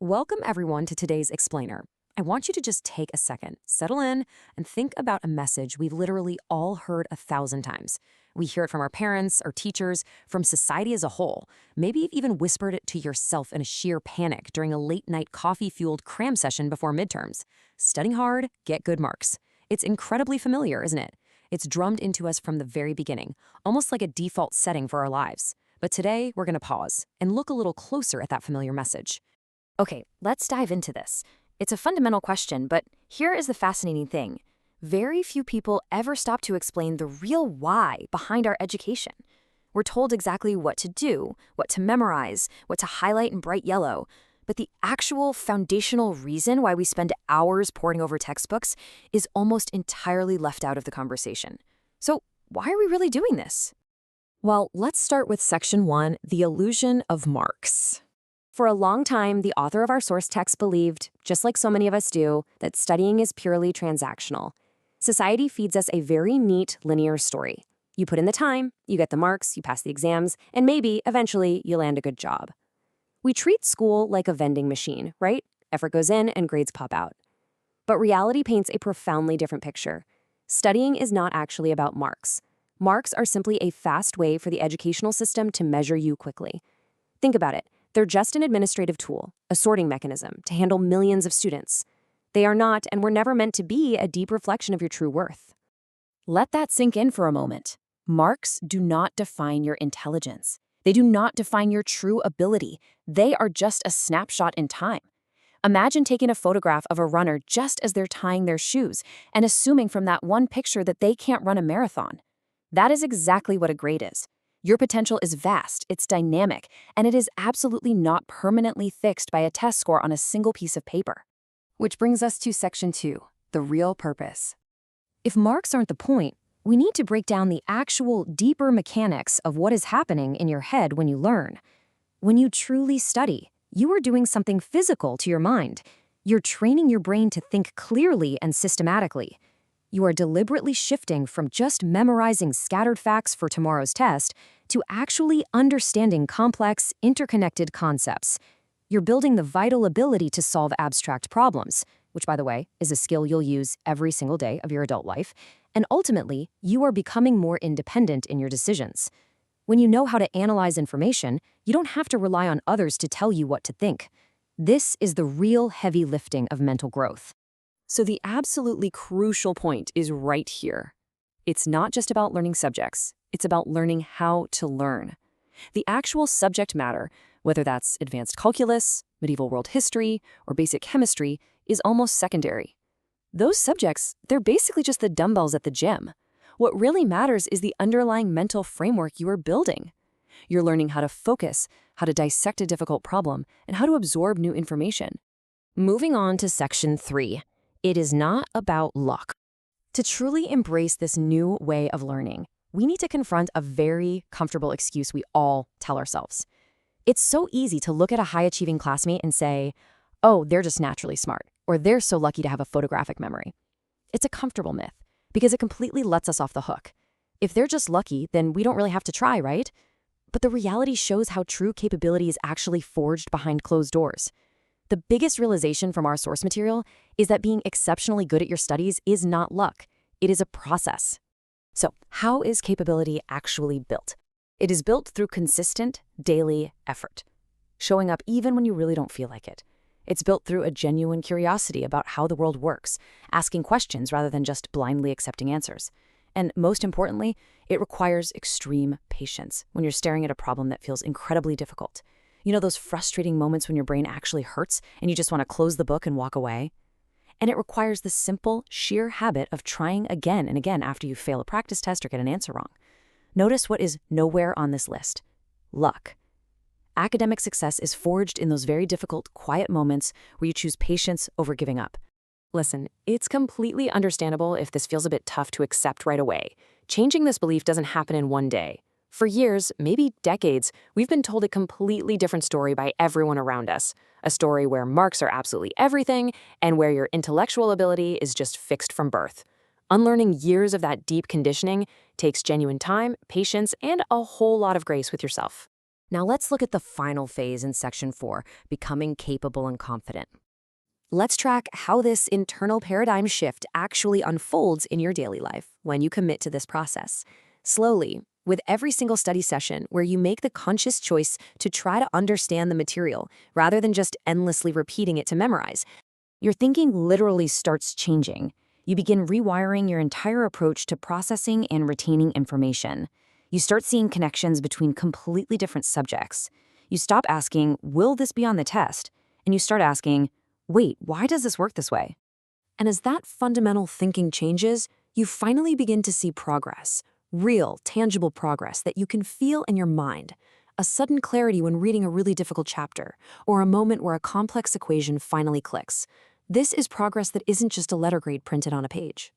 Welcome, everyone, to today's Explainer. I want you to just take a second, settle in, and think about a message we've literally all heard 1,000 times. We hear it from our parents, our teachers, from society as a whole. Maybe you've even whispered it to yourself in a sheer panic during a late-night coffee-fueled cram session before midterms. Studying hard, get good marks. It's incredibly familiar, isn't it? It's drummed into us from the very beginning, almost like a default setting for our lives. But today, we're going to pause and look a little closer at that familiar message. Okay, let's dive into this. It's a fundamental question, but here is the fascinating thing. Very few people ever stop to explain the real why behind our education. We're told exactly what to do, what to memorize, what to highlight in bright yellow, but the actual foundational reason why we spend hours poring over textbooks is almost entirely left out of the conversation. So, why are we really doing this? Well, let's start with Section 1, the illusion of marks. For a long time, the author of our source text believed, just like so many of us do, that studying is purely transactional. Society feeds us a very neat, linear story. You put in the time, you get the marks, you pass the exams, and maybe, eventually, you land a good job. We treat school like a vending machine, right? Effort goes in and grades pop out. But reality paints a profoundly different picture. Studying is not actually about marks. Marks are simply a fast way for the educational system to measure you quickly. Think about it. They're just an administrative tool, a sorting mechanism to handle millions of students. They are not and were never meant to be a deep reflection of your true worth. Let that sink in for a moment. Marks do not define your intelligence. They do not define your true ability. They are just a snapshot in time. Imagine taking a photograph of a runner just as they're tying their shoes and assuming from that one picture that they can't run a marathon. That is exactly what a grade is. Your potential is vast, it's dynamic, and it is absolutely not permanently fixed by a test score on a single piece of paper. Which brings us to Section 2, the real purpose. If marks aren't the point, we need to break down the actual, deeper mechanics of what is happening in your head when you learn. When you truly study, you are doing something physical to your mind. You're training your brain to think clearly and systematically. You are deliberately shifting from just memorizing scattered facts for tomorrow's test to actually understanding complex, interconnected concepts. You're building the vital ability to solve abstract problems, which, by the way, is a skill you'll use every single day of your adult life, and ultimately, you are becoming more independent in your decisions. When you know how to analyze information, you don't have to rely on others to tell you what to think. This is the real heavy lifting of mental growth. So the absolutely crucial point is right here. It's not just about learning subjects, it's about learning how to learn. The actual subject matter, whether that's advanced calculus, medieval world history, or basic chemistry, is almost secondary. Those subjects, they're basically just the dumbbells at the gym. What really matters is the underlying mental framework you are building. You're learning how to focus, how to dissect a difficult problem, and how to absorb new information. Moving on to Section 3. It is not about luck. To truly embrace this new way of learning, we need to confront a very comfortable excuse we all tell ourselves. It's so easy to look at a high-achieving classmate and say, oh, they're just naturally smart, or they're so lucky to have a photographic memory. It's a comfortable myth, because it completely lets us off the hook. If they're just lucky, then we don't really have to try, right? But the reality shows how true capability is actually forged behind closed doors. The biggest realization from our source material is that being exceptionally good at your studies is not luck. It is a process. So, how is capability actually built? It is built through consistent, daily effort, showing up even when you really don't feel like it. It's built through a genuine curiosity about how the world works, asking questions rather than just blindly accepting answers. And most importantly, it requires extreme patience when you're staring at a problem that feels incredibly difficult. You know those frustrating moments when your brain actually hurts and you just want to close the book and walk away? And it requires the simple, sheer habit of trying again and again after you fail a practice test or get an answer wrong. Notice what is nowhere on this list: luck. Academic success is forged in those very difficult, quiet moments where you choose patience over giving up. Listen, it's completely understandable if this feels a bit tough to accept right away. Changing this belief doesn't happen in one day. For years, maybe decades, we've been told a completely different story by everyone around us. A story where marks are absolutely everything and where your intellectual ability is just fixed from birth. Unlearning years of that deep conditioning takes genuine time, patience, and a whole lot of grace with yourself. Now let's look at the final phase in Section 4, becoming capable and confident. Let's track how this internal paradigm shift actually unfolds in your daily life when you commit to this process. Slowly, with every single study session where you make the conscious choice to try to understand the material rather than just endlessly repeating it to memorize, your thinking literally starts changing. You begin rewiring your entire approach to processing and retaining information. You start seeing connections between completely different subjects. You stop asking, will this be on the test? And you start asking, wait, why does this work this way? And as that fundamental thinking changes, you finally begin to see progress, real, tangible progress that you can feel in your mind. A sudden clarity when reading a really difficult chapter, or a moment where a complex equation finally clicks. This is progress that isn't just a letter grade printed on a page.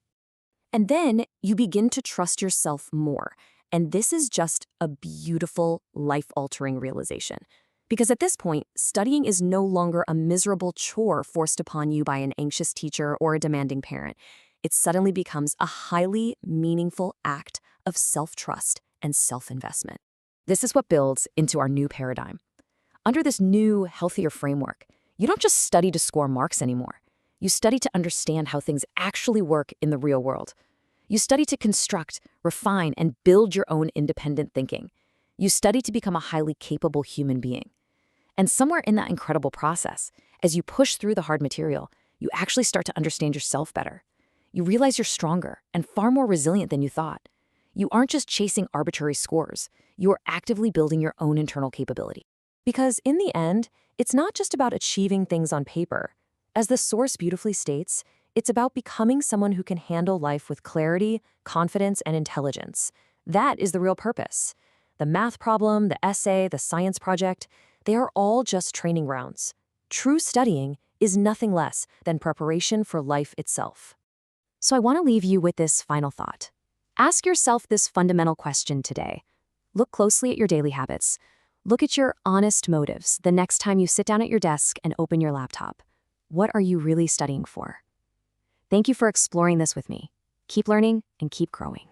And then you begin to trust yourself more. And this is just a beautiful, life-altering realization. Because at this point, studying is no longer a miserable chore forced upon you by an anxious teacher or a demanding parent. It suddenly becomes a highly meaningful act of self-trust and self-investment. This is what builds into our new paradigm. Under this new, healthier framework, you don't just study to score marks anymore. You study to understand how things actually work in the real world. You study to construct, refine, and build your own independent thinking. You study to become a highly capable human being. And somewhere in that incredible process, as you push through the hard material, you actually start to understand yourself better. You realize you're stronger and far more resilient than you thought. You aren't just chasing arbitrary scores. You are actively building your own internal capability. Because in the end, it's not just about achieving things on paper. As the source beautifully states, it's about becoming someone who can handle life with clarity, confidence, and intelligence. That is the real purpose. The math problem, the essay, the science project, they are all just training grounds. True studying is nothing less than preparation for life itself. So I want to leave you with this final thought. Ask yourself this fundamental question today. Look closely at your daily habits. Look at your honest motives the next time you sit down at your desk and open your laptop. What are you really studying for? Thank you for exploring this with me. Keep learning and keep growing.